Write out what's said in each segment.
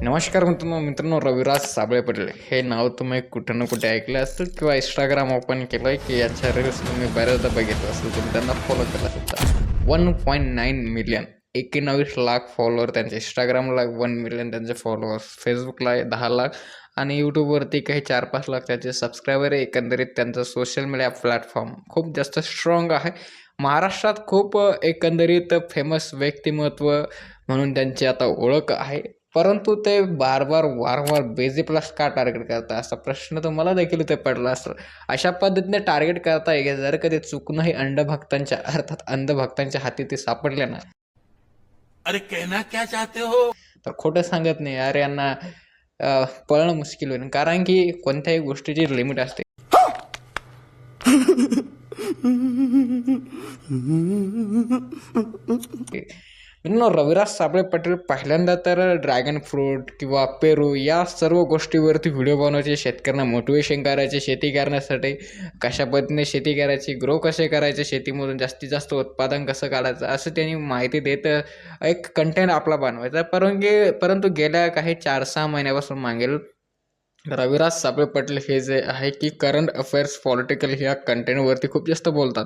नमस्कार मित्रांनो, रविराज साबळे पटेल हे नाव तुम्ही कुठं ना कुठे ऐकलं असेल किंवा इंस्टाग्राम ओपन केलं आहे की यांच्या रील्स तुम्ही बऱ्याचदा बघितलं असेल, तुम्ही त्यांना फॉलो केलं असेल. तर 1.9 मिलियन 19 लाख फॉलोअर त्यांचे, इंस्टाग्रामला 1 मिलियन त्यांचे फॉलोअर्स, फेसबुकला 10 लाख आणि यूट्यूबवरती काही 4-5 लाख त्यांचे सबस्क्रायबर आहे. एकंदरीत त्यांचं सोशल मीडिया प्लॅटफॉर्म खूप जास्त स्ट्रॉंग आहे. महाराष्ट्रात खूप एकंदरीत फेमस व्यक्तिमत्व म्हणून त्यांची आता ओळख आहे. परंतु ते वारंवार BJPलाच का टार्गेट करता, असा प्रश्न तर मला देखील इथे पडला असेल. अशा पद्धतीने टार्गेट करता येईल जर कधी चुकूनही अंधभक्तांच्या अर्थात अंधभक्तांच्या हाती ते सापडले ना, अरे कहना क्या चाहते हो? तर खोटं सांगत नाही यार, यांना पळणं मुश्किल होईल. कारण की कोणत्याही गोष्टीची लिमिट असते. मित्रांनो, रविराज साबळे पटेल पहिल्यांदा तर ड्रॅगन फ्रूट किंवा पेरू या सर्व गोष्टीवरती व्हिडिओ बनवायचे, शेतकऱ्यांना मोटिवेशन करायचे शेती करण्यासाठी, कशा पद्धतीने शेती करायची, ग्रो कसे करायचे, शेतीमधून जास्तीत जास्त उत्पादन कसं काढायचं, असं त्यांनी माहिती देत एक कंटेंट आपला बनवायचा. परंतु गेल्या काही 4-6 महिन्यापासून मागेल रविराज साबळे पटेल हे जे आहे की करंट अफेअर्स पॉलिटिकल ह्या कंटेंटवरती खूप जास्त बोलतात.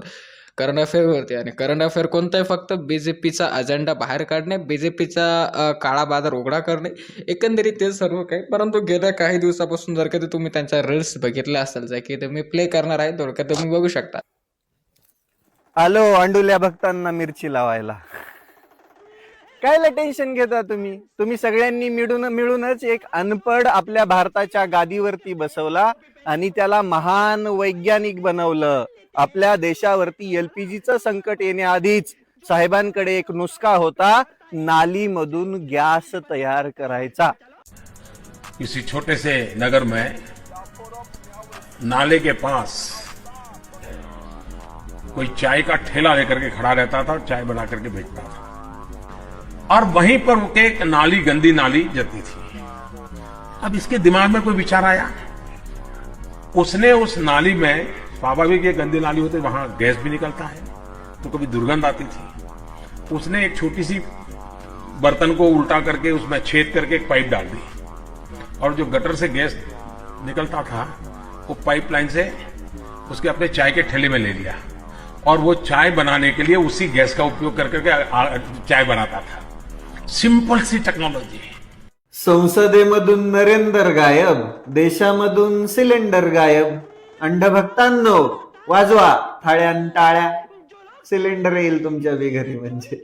करंट अफेअरवरती, आणि करंट अफेअर कोणतं आहे? फक्त BJPचा अजेंडा बाहेर काढणे, BJPचा काळा बाजार उघडा करणे, एकंदरीत ते सर्व काही. परंतु गेल्या काही दिवसापासून जर कधी तुम्ही त्यांच्या रील्स बघितल्या असेल, ज्या की तुम्ही प्ले करणार आहे, थोडक्यात तुम्ही बघू शकता. आलो अंडुल्या भक्तांना मिरची लावायला. कायला टेन्शन घेता तुम्ही सगळ्यांनी मिळूनच एक अनपढ आपल्या भारताच्या गादीवरती बसवला आणि त्याला महान वैज्ञानिक बनवलं. आपल्या देशावरती LPGचं संकट येण्याआधीच साहेबांकडे एक नुस्खा होता, नालीमधून गॅस तयार करायचा. किसी छोटे से नगर में नाले के पास कोई चाय का ठेला लेकर के खड़ा रहता था, चाय बना करके बेचता था, और वहीं पर एक नाली, गंदी नाली जाती थी. अब इसके दिमाग में कोई विचार आया, उसने उस नाली में, स्वाभाविक ये गंदी नाली होती, वहां गैस भी निकलता है तो कभी दुर्गंध आती थी. उसने एक छोटी सी बर्तन को उल्टा करके उसमें छेद करके एक पाइप डाल दी, और जो गटर से गैस निकलता था वो पाइपलाइन से उसके अपने चाय के ठेले में ले लिया, और वो चाय बनाने के लिए उसी गैस का उपयोग कर करके चाय बनाता था. सिंपल सी टेक्नॉलॉजी. संसदेमधून नरेंद्र गायब, देशामधून सिलेंडर गायब. अंधभक्तांनो वाजवा थाळ्यान टाळ्या, सिलेंडर येईल तुमच्या घरी म्हणजे.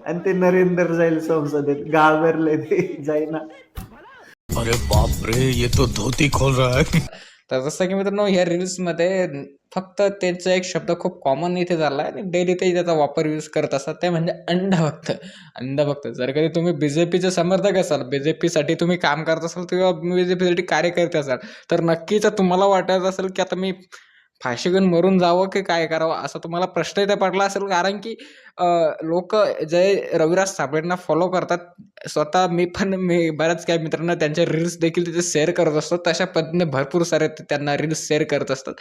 आणि ते नरेंद्र जाईल संसदेत, घाबरले ते जाईना. अरे बाप रे, ये तो धोती खोल रहा है. तर जसं की मित्रांनो, ह्या रील्समध्ये फक्त त्यांचा एक शब्द खूप कॉमन इथे झाला आहे आणि डेली ते त्याचा वापर यूज करत असतात, ते म्हणजे अंधभक्त. अंधभक्त. जर कधी तुम्ही BJPचे समर्थक असाल, BJPसाठी तुम्ही काम करत असाल किंवा BJPसाठी कार्यकर्ते असाल, तर नक्कीच तुम्हाला वाटत असेल की आता मी फाशी घेऊन मरून जावं की काय करावं, असा तुम्हाला प्रश्न इथे पडला असेल. कारण की लोक जे रविराज साबळेंना फॉलो करतात, स्वतः मी बऱ्याच काही मित्रांना त्यांच्या रील्स देखील तिथे शेअर करत असतो. तशा पद्धतीने भरपूर सारे त्यांना रील्स शेअर करत असतात.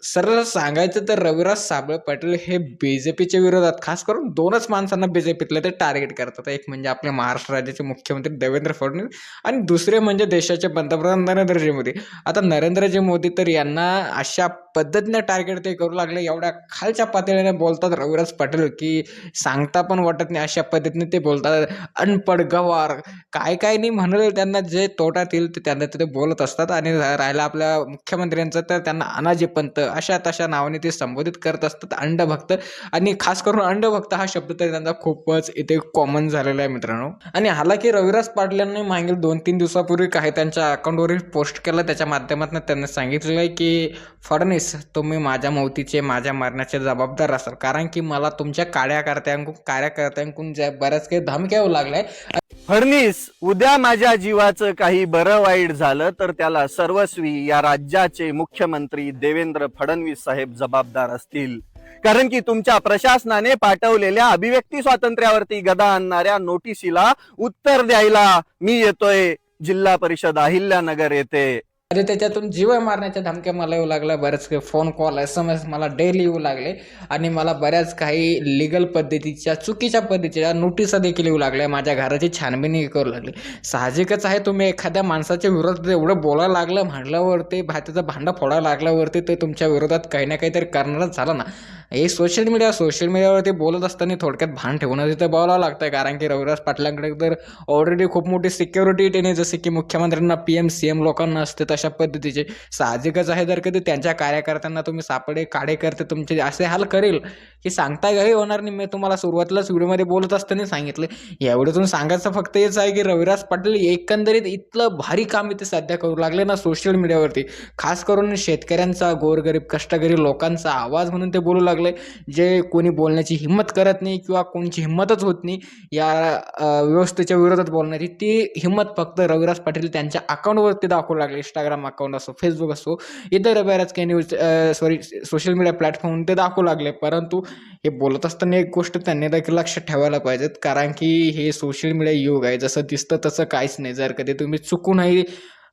सरळ सांगायचं तर रविराज साबळे पटेल हे BJPच्या विरोधात, खास करून 2च माणसांना BJPतले ते टार्गेट करतात. एक म्हणजे आपले महाराष्ट्र राज्याचे मुख्यमंत्री देवेंद्र फडणवीस, आणि दुसरे म्हणजे देशाचे पंतप्रधान नरेंद्रजी मोदी. आता नरेंद्रजी मोदी तर यांना अशा पद्धतीने टार्गेट ते करू लागले, एवढ्या खालच्या पातळीने बोलतात रविराज पटेल की सांगता पण वाटत नाही, अशा पद्धतीने ते बोलतात. अनपढ, गवार, काय काय नाही म्हणाले, त्यांना जे तोटात येईल ते त्यांना ते बोलत असतात. आणि राहिला आपल्या मुख्यमंत्र्यांचं, तर त्यांना अनाजी पंत अशा तशा नावाने ते संबोधित करत असतात. अंधभक्त, आणि खास करून अंधभक्त हा शब्द तर त्यांचा खूपच इथे कॉमन झालेला आहे मित्रांनो. आणि हालाकी रविराज पाटलांनी मागील 2-3 दिवसापूर्वी काही त्यांच्या अकाउंटवरील पोस्ट केला, त्याच्या माध्यमातून त्यांनी सांगितलेलं आहे की फडणवीस, तुम्ही माझ्या मौतीचे, माझ्या मरण्याचे जबाबदार असाल, कारण की मला तुमच्या कार्यकर्त्यांकडून बऱ्याच काही धमक्या येऊ लागल्या. फडणवीस, उद्या माझ्या जीवाचं काही बरं वाईट झालं तर त्याला सर्वस्वी या राज्याचे मुख्यमंत्री देवेंद्र फडणवीस साहेब जबाबदार असतील. कारण की तुमच्या प्रशासनाने पाठवलेल्या अभिव्यक्ती स्वातंत्र्यावरती गदा आणणाऱ्या नोटिसीला उत्तर द्यायला मी येतोय जिल्हा परिषद अहिल्यानगर येथे. अरे त्याच्यातून जीव मारण्याच्या धमक्या मला येऊ लागल्या, बरेच काही फोन कॉल SMS मला डेली येऊ लागले आणि मला बऱ्याच काही लिगल पद्धतीच्या चुकीच्या पद्धतीच्या नोटिसा देखील येऊ लागल्या, माझ्या घराची छानबीनी करू लागली. साहजिकच आहे, तुम्ही एखाद्या माणसाच्या विरोधात एवढं बोलायला लागलं म्हटल्यावरती, त्याचं भांडं फोडायला लागल्यावरती ते तुमच्या विरोधात काही ना काहीतरी करणारच झालं ना. हे सोशल मीडियावरती बोलत असताना थोडक्यात भान ठेवून तिथे बोलावं लागतं, कारण की रविराज पाटलांकडे तर ऑलरेडी खूप मोठी सिक्युरिटी त्याने, जसे की मुख्यमंत्र्यांना PM CM लोकांना असते तशा पद्धतीचे. साहजिकच आहे, जर कधी त्यांच्या कार्यकर्त्यांना तुम्ही सापडे काढे करते तुमचे असे हाल करेल की सांगता काही होणार नाही. मी तुम्हाला सुरुवातीलाच व्हिडिओमध्ये बोलत असताना सांगितलं, या व्हिडिओतून सांगायचं फक्त हेच आहे की रविराज पाटील एकंदरीत इतकं भारी काम इथे सध्या करू लागले ना सोशल मीडियावरती, खास करून शेतकऱ्यांचा, गोरगरीब कष्टकरी लोकांचा आवाज म्हणून ते बोलू लागले, जे कोणी बोलण्याची हिंमत करत नाही किंवा कोणची हिंमतच होत नाही या व्यवस्थेच्या विरोधात बोलण्याची. ती हिंमत फक्त रविराज पाटील त्यांच्या अकाउंटवरती दाखवू लागले, इंस्टाग्राम अकाउंट असो, फेसबुक असो, इतर बऱ्याच काही न्यूज सोशल मीडिया प्लॅटफॉर्म ते दाखवू लागले. परंतु हे बोलत असताना एक गोष्ट त्यांनी देखील लक्षात ठेवायला पाहिजेत, कारण की हे सोशल मीडिया युग आहे, जसं दिसतं तसं काहीच नाही. जर कधी तुम्ही चुकूनही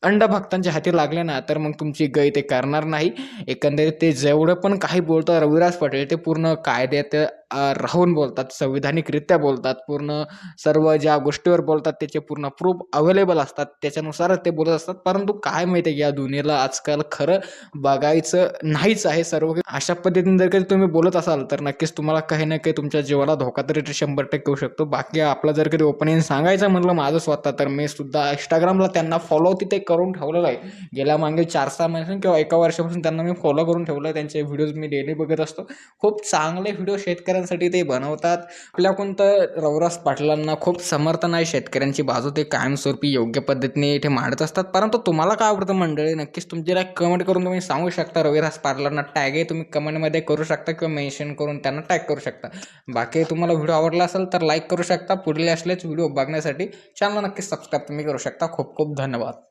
अंधभक्तांच्या हाती लागले ना, तर मग तुमची गय ते करणार नाही. एकंदरीत ते जेवढं पण काही बोलतात रविराज पाटील, ते पूर्ण कायद्यात राहून बोलतात, संविधानिकरित्या बोलतात, पूर्ण सर्व ज्या गोष्टीवर बोलतात त्याचे पूर्ण प्रूफ अवेलेबल असतात, त्याच्यानुसारच ते बोलत असतात. परंतु काय माहिती आहे, या दुनियेला आजकाल खरं बघायचं नाहीच आहे सर्व. अशा पद्धतीने जर कधी तुम्ही बोलत असाल तर नक्कीच तुम्हाला काही ना काही तुमच्या जीवाला धोका तरी 100% येऊ शकतो. बाकी आपलं जर कधी ओपिनियन सांगायचं म्हटलं माझं स्वतः, तर मी सुद्धा इंस्टाग्रामला त्यांना फॉलो तिथे करून ठेवलेलं आहे. गेल्या मागे 4-6 महिन्यापासून किंवा 1 वर्षापासून त्यांना मी फॉलो करून ठेवलं आहे. त्यांचे व्हिडिओज मी डेली बघत असतो. खूप चांगले व्हिडिओ शेतकऱ्यांसाठी ते बनवतात. आपल्या कोणतं रविराज पाटलांना खूप समर्थन आहे, शेतकऱ्यांची बाजू ते कायमस्वरूपी योग्य पद्धतीने ते मांडत असतात. परंतु तुम्हाला काय आवडतं मंडळी, नक्कीच तुमची कमेंट करून तुम्ही सांगू शकता. रविराज पाटलांना टॅग आहे, तुम्ही कमेंटमध्ये करू शकता किंवा मेन्शन करून त्यांना टॅग करू शकता. बाकी तुम्हाला व्हिडिओ आवडला असेल तर लाईक करू शकता. पुढील असलेच व्हिडिओ बघण्यासाठी चॅनल नक्कीच सबस्क्राईब तुम्ही करू शकता. खूप खूप धन्यवाद.